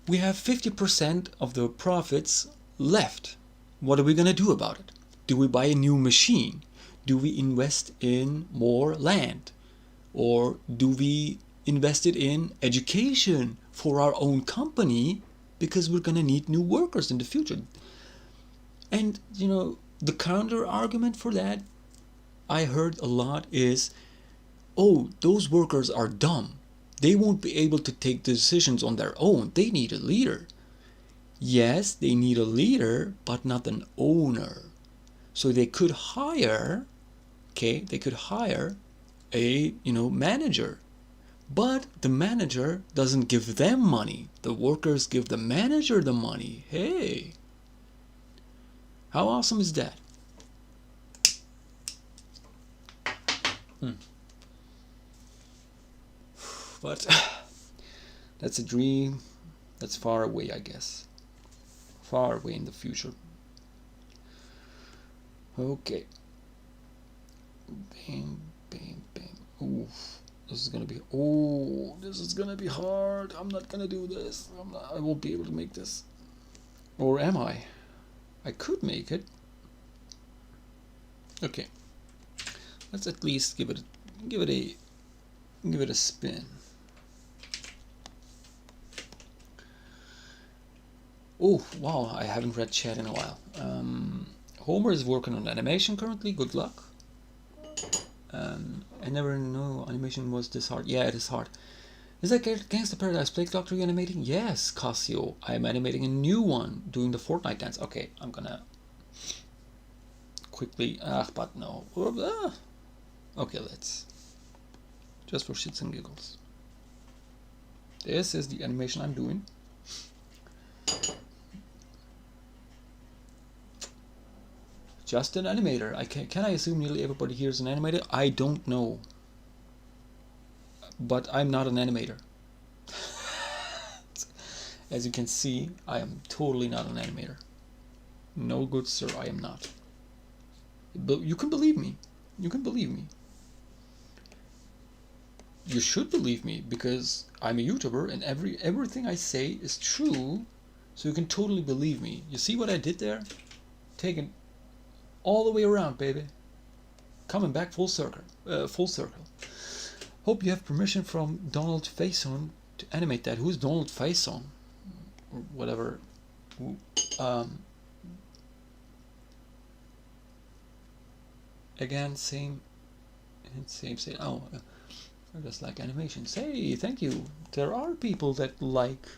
We have 50% of the profits left. What are we going to do about it? Do we buy a new machine? Do we invest in more land? Or do we invest it in education for our own company, because we're going to need new workers in the future? And, the counter argument for that I heard a lot is, oh, those workers are dumb. They won't be able to take decisions on their own. They need a leader. Yes, they need a leader, but not an owner. So they could hire, okay, they could hire a, manager. But the manager doesn't give them money. The workers give the manager the money. Hey, how awesome is that? But that's a dream that's far away, I guess. Far away in the future. Okay. Bam, bam, bam. Ooh, this is gonna be hard. I'm not gonna do this. I won't be able to make this. Or am I? I could make it. Okay. Let's at least give it a spin. Oh wow, I haven't read chat in a while. Homer is working on animation currently. Good luck. I never knew animation was this hard. Yeah, it is hard. Is that Gangsta Paradise Plague Doctor you animating? Yes, Casio. I'm animating a new one, doing the Fortnite dance. Okay, I'm gonna quickly. But no. Okay, let's. Just for shits and giggles. This is the animation I'm doing. Just an animator. Can I assume nearly everybody here is an animator? I don't know. But I'm not an animator. As you can see, I am totally not an animator. No good sir, I am not. But you can believe me. You can believe me. You should believe me because I'm a YouTuber and everything I say is true, so you can totally believe me. You see what I did there? Taking all the way around, baby. Coming back full circle. Hope you have permission from Donald Faison to animate that. Who's Donald Faison? Or whatever. Again, same. Oh, I just like animations. Hey, thank you. There are people that like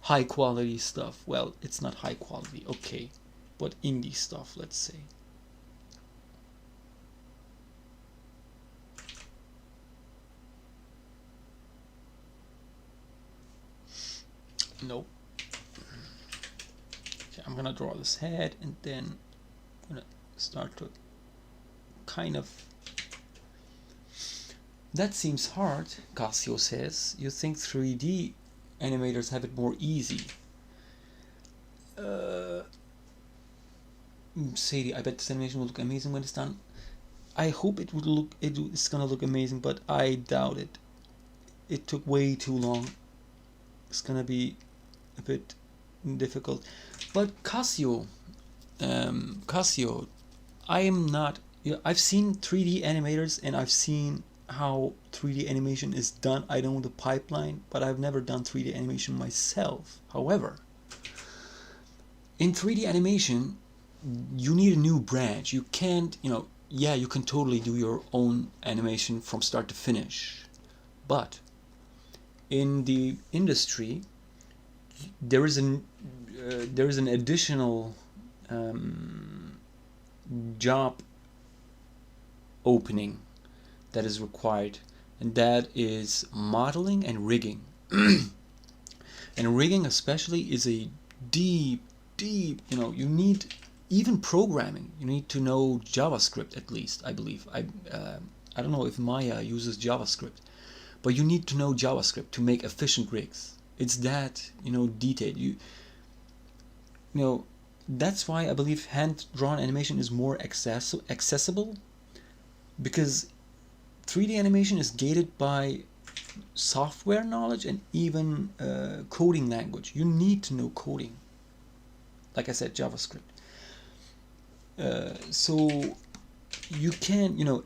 high quality stuff. Well, it's not high quality, okay, but indie stuff, let's say. Nope. Okay, I'm gonna draw this head and then I'm gonna start to kind of. That seems hard, Casio says. You think 3D animators have it more easy? Sadie, I bet this animation will look amazing when it's done. I hope it's gonna look amazing, but I doubt it. It took way too long. It's gonna be a bit difficult. But Casio, I am not. I've seen 3D animators and I've seen how 3D animation is done. I know the pipeline, but I've never done 3D animation myself. However, in 3D animation, you need a new branch. You can't, yeah, you can totally do your own animation from start to finish. But in the industry, there is an additional job opening that is required, and that is modeling and rigging. And rigging especially is a deep, you need even programming. You need to know JavaScript at least, I believe. I don't know if Maya uses JavaScript, but you need to know JavaScript to make efficient rigs. It's that, detailed. That's why I believe hand-drawn animation is more accessible, because 3D animation is gated by software knowledge and even coding language. You need to know coding. Like I said, JavaScript. So you can,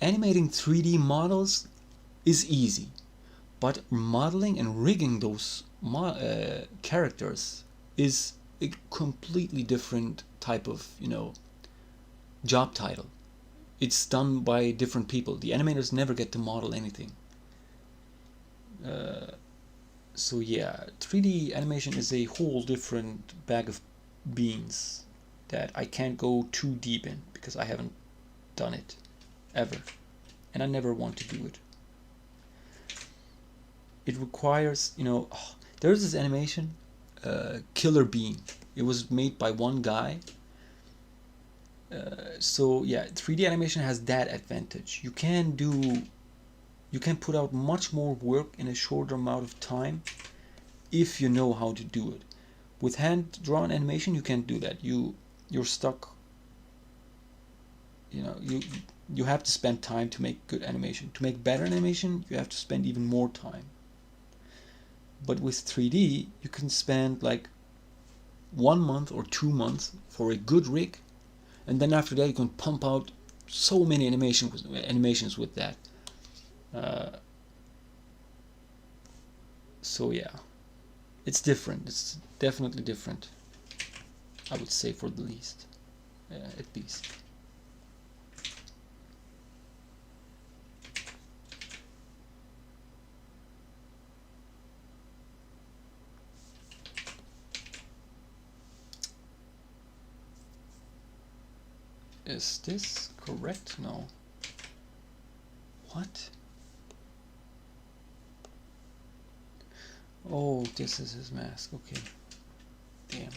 animating 3D models is easy, but modeling and rigging those characters is a completely different type of, job title. It's done by different people. The animators never get to model anything. So yeah, 3D animation is a whole different bag of beans that I can't go too deep in because I haven't done it ever, and I never want to do it. It requires, there's this animation, Killer Bean. It was made by one guy. So yeah, 3D animation has that advantage. You can put out much more work in a shorter amount of time if you know how to do it. With hand drawn animation, you can't do that. You're stuck. You have to spend time to make good animation. To make better animation, you have to spend even more time. But with 3D, you can spend like 1 month or 2 months for a good rig, and then after that you can pump out so many animations with that. So yeah, it's different. It's definitely different. I would say for the least, at least. Is this correct? No. What? Oh, this is his mask. Okay. Damn.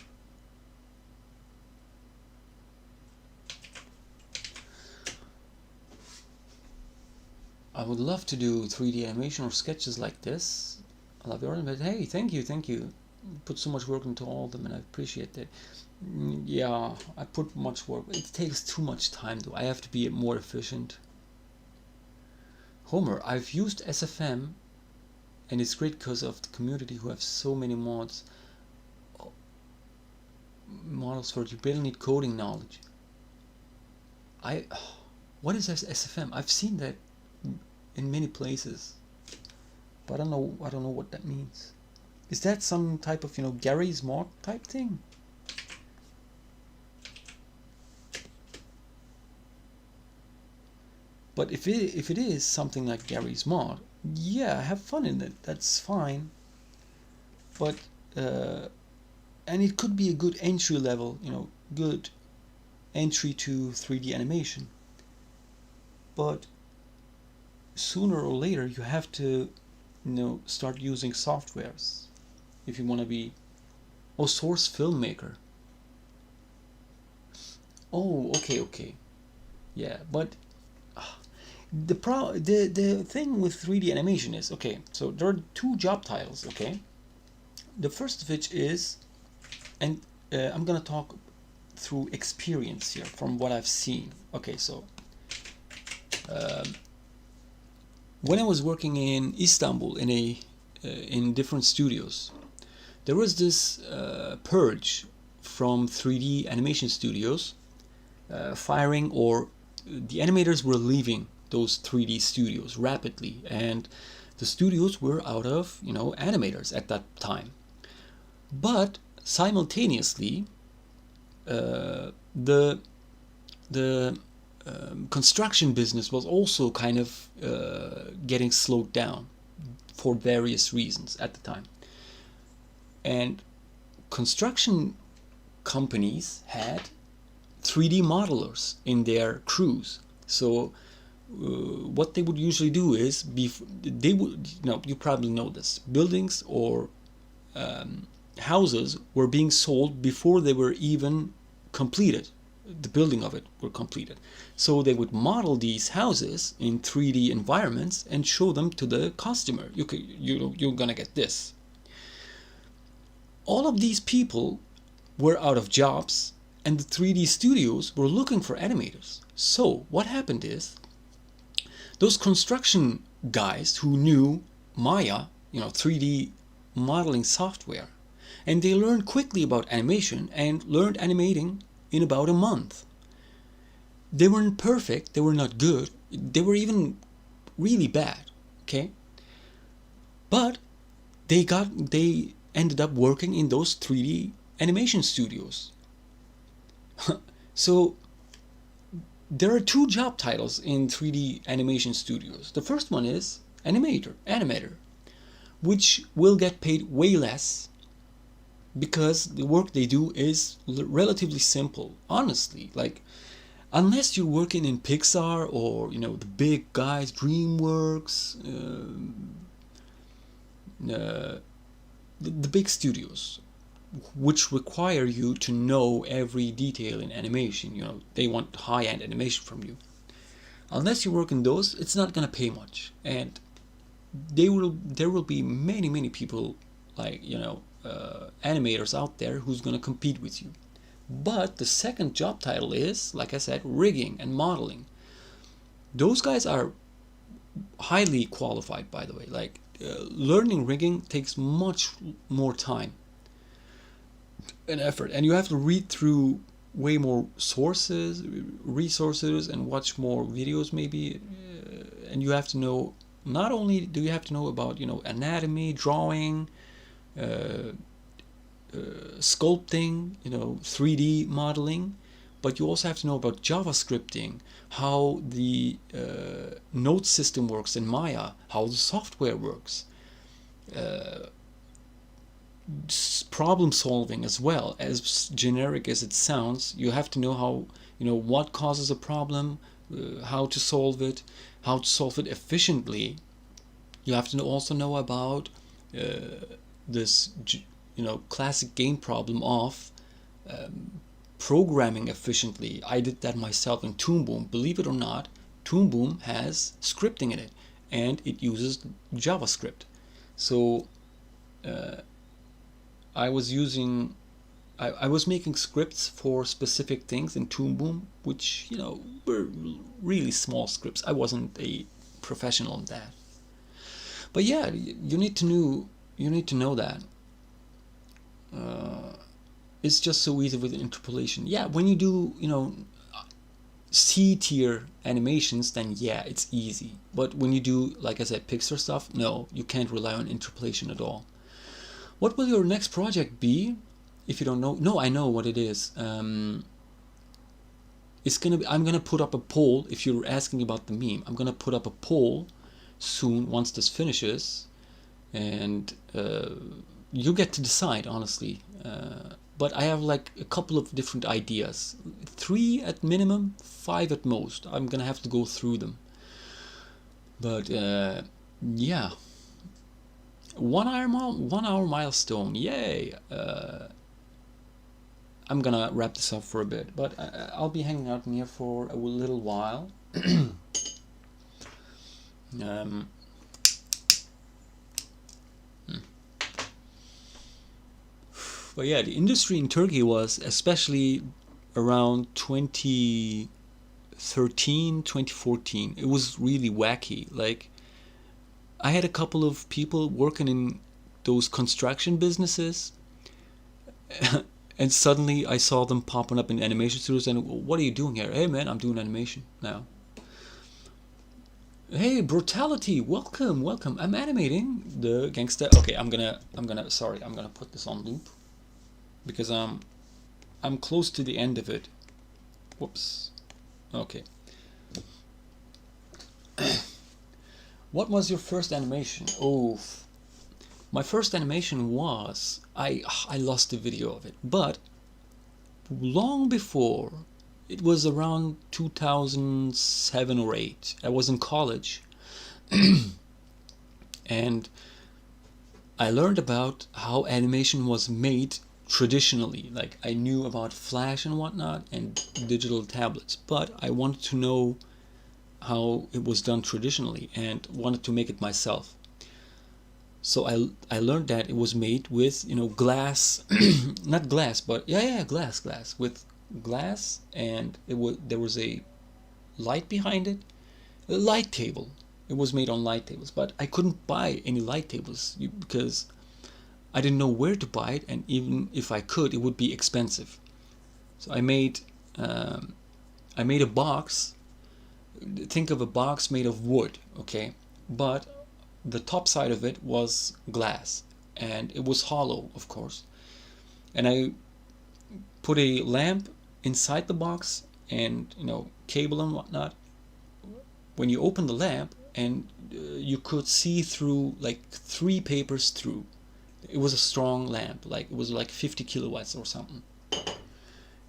I would love to do 3D animation or sketches like this. I love your, but hey, thank you. Put so much work into all of them, and I appreciate that. Yeah, I put much work. It takes too much time, though. I have to be more efficient. Homer, I've used SFM, and it's great because of the community who have so many models for it. You barely need coding knowledge. What is SFM? I've seen that in many places, but I don't know what that means. Is that some type of Gary's mod type thing? But if it is something like Gary's mod, yeah, have fun in it. That's fine. But and it could be a good entry level, good entry to 3D animation. But sooner or later, you have to, start using softwares if you want to be. Oh, source filmmaker. Oh, okay. Yeah, but the thing with 3D animation is, okay, so there are two job titles, okay? The first of which is, and I'm gonna talk through experience here from what I've seen. Okay, so when I was working in Istanbul in different studios, there was this purge from 3D animation studios, firing, or the animators were leaving those 3D studios rapidly, and the studios were out of animators at that time. But simultaneously, the construction business was also kind of getting slowed down for various reasons at the time, and construction companies had 3D modelers in their crews. So what they would usually do is they would, you probably know this, buildings or houses were being sold before they were even completed. The building of it were completed. So they would model these houses in 3D environments and show them to the customer. You're gonna get this. All of these people were out of jobs, and the 3D studios were looking for animators. So what happened is, those construction guys who knew Maya, 3D modeling software, and they learned quickly about animation and learned animating in about a month. They weren't perfect, they were not good, they were even really bad, okay? But they ended up working in those 3D animation studios. So there are two job titles in 3D animation studios. The first one is animator. which will get paid way less because the work they do is relatively simple. Honestly, like, unless you're working in Pixar or the big guys, DreamWorks, the big studios, which require you to know every detail in animation. They want high-end animation from you. Unless you work in those, it's not gonna pay much, and there will be many people like animators out there who's gonna compete with you. But the second job title is, like I said, rigging and modeling. Those guys are highly qualified, by the way. Like, learning rigging takes much more time and effort, and you have to read through way more resources, and watch more videos maybe, and you have to know, not only do you have to know about anatomy, drawing, sculpting, 3D modeling, but you also have to know about JavaScripting, how the node system works in Maya, how the software works, problem solving as well. As generic as it sounds, you have to know how, what causes a problem, how to solve it, efficiently. You have to also know about this classic game problem of programming efficiently. I did that myself in Toon Boom. Believe it or not, Toon Boom has scripting in it, and it uses JavaScript. So I was making scripts for specific things in Toon Boom, which were really small scripts. I wasn't a professional in that. But yeah, you need to know that. It's just so easy with interpolation. Yeah, when you do C tier animations, then yeah, it's easy. But when you do, like I said, Pixar stuff, no, you can't rely on interpolation at all. What will your next project be? If you don't know, no, I know what it is. It's gonna be. I'm gonna put up a poll. If you're asking about the meme, I'm gonna put up a poll soon once this finishes, and you get to decide, honestly. But I have like a couple of different ideas, 3 at minimum, 5 at most. I'm gonna have to go through them. But yeah, 1 hour milestone, yay! I'm gonna wrap this up for a bit, but I'll be hanging out in here for a little while. But yeah, the industry in Turkey was, especially around 2013, 2014, it was really wacky. Like, I had a couple of people working in those construction businesses, and suddenly I saw them popping up in animation studios, and what are you doing here? Hey man, I'm doing animation now. Hey, Brutality, welcome. I'm animating the gangsta. Okay, I'm gonna put this on loop, because I'm close to the end of it. Whoops. Okay. What was your first animation? Oh, my first animation was, I lost the video of it, but long before, it was around 2007 or 8. I was in college, and I learned about how animation was made traditionally. Like, I knew about Flash and whatnot and digital tablets, but I wanted to know how it was done traditionally and wanted to make it myself. So I learned that it was made with glass, not glass, but glass with glass, and there was a light behind it, a light table. It was made on light tables, but I couldn't buy any light tables because I didn't know where to buy it, and even if I could, it would be expensive. So I made a box. Think of a box made of wood, okay? But the top side of it was glass, and it was hollow, of course. And I put a lamp inside the box, and cable and whatnot. When you open the lamp, and you could see through like 3 papers through. It was a strong lamp, like it was like 50 kilowatts or something.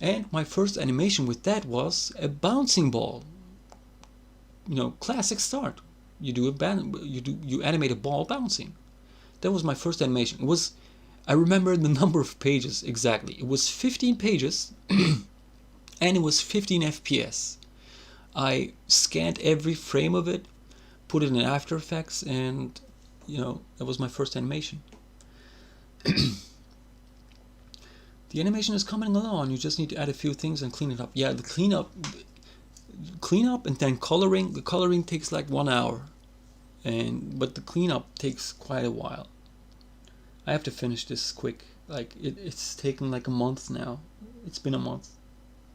And my first animation with that was a bouncing ball. You know, classic start. You animate a ball bouncing. That was my first animation. It was, I remember the number of pages exactly. It was 15 pages and it was 15 FPS. I scanned every frame of it, put it in After Effects, and you know, that was my first animation. The animation is coming along. You just need to add a few things and clean it up. Yeah, the cleanup and then coloring. The coloring takes like 1 hour, but the cleanup takes quite a while. I have to finish this quick. Like it's taken like a month now. It's been a month.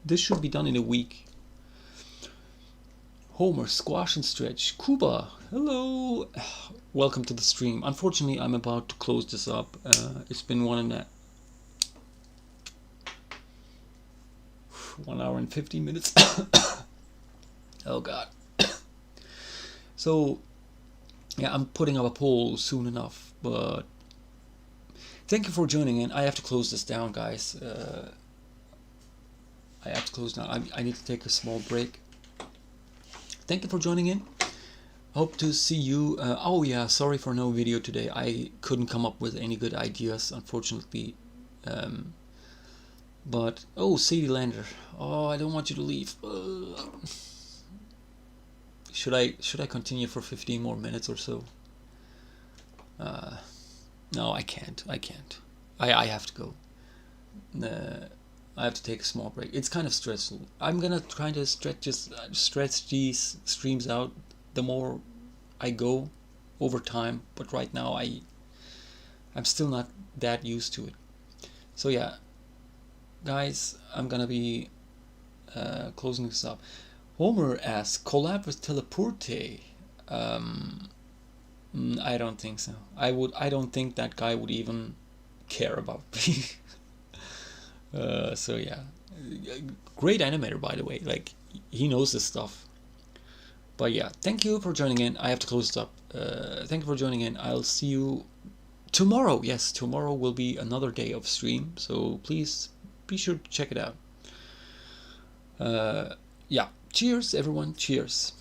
This should be done in a week. Homer, Squash and Stretch, Kuba, hello. Welcome to the stream. Unfortunately, I'm about to close this up. It's been 1 hour and 15 minutes. Oh God. So yeah, I'm putting up a poll soon enough, but thank you for joining in. I have to close this down, guys. I have to close down. I need to take a small break. Thank you for joining in. Hope to see you. Oh yeah, sorry for no video today. I couldn't come up with any good ideas, unfortunately. But oh, Sadie Lander. Oh, I don't want you to leave. Should I continue for 15 more minutes or so? No, I can't. I have to go. I have to take a small break. It's kind of stressful. I'm gonna try to stretch these streams out the more I go over time. But right now I'm still not that used to it. So yeah, guys, I'm gonna be closing this up. Homer asks, collab with Teleporte. I don't think so. I don't think that guy would even care about me. So yeah, great animator, by the way. Like, he knows this stuff. But yeah, thank you for joining in. I have to close it up. Thank you for joining in. I'll see you tomorrow. Yes, tomorrow will be another day of stream, so please be sure to check it out. Yeah, cheers everyone, cheers.